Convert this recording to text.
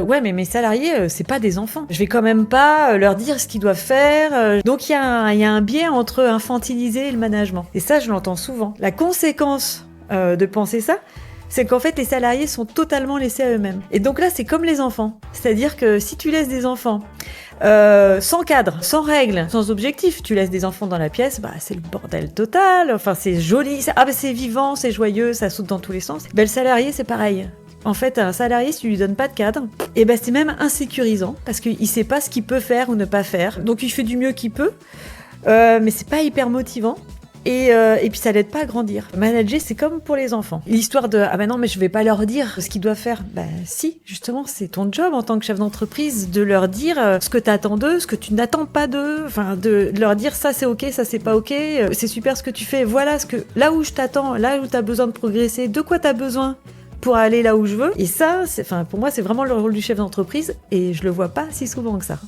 Ouais, mais mes salariés, c'est pas des enfants. Je vais quand même pas leur dire ce qu'ils doivent faire. Donc il y a un biais entre infantiliser et le management. Et ça, je l'entends souvent. La conséquence de penser ça, c'est qu'en fait, les salariés sont totalement laissés à eux-mêmes. Et donc là, c'est comme les enfants. C'est-à-dire que si tu laisses des enfants sans cadre, sans règles, sans objectif, tu laisses des enfants dans la pièce, bah c'est le bordel total. Enfin, c'est joli, c'est vivant, c'est joyeux, ça saute dans tous les sens. Ben, le salarié, c'est pareil. En fait, un salarié, si tu lui donnes pas de cadre, et ben c'est même insécurisant parce qu'il sait pas ce qu'il peut faire ou ne pas faire. Donc il fait du mieux qu'il peut, mais c'est pas hyper motivant. Et puis ça l'aide pas à grandir. Manager, c'est comme pour les enfants. L'histoire de ah ben non mais je vais pas leur dire ce qu'ils doivent faire. Ben si, justement, c'est ton job en tant que chef d'entreprise de leur dire ce que t'attends d'eux, ce que tu n'attends pas d'eux. Enfin, de leur dire ça c'est ok, ça c'est pas ok. C'est super ce que tu fais. Voilà là où je t'attends, là où t'as besoin de progresser, de quoi t'as besoin pour aller là où je veux. Et ça, pour moi, c'est vraiment le rôle du chef d'entreprise et je le vois pas si souvent que ça.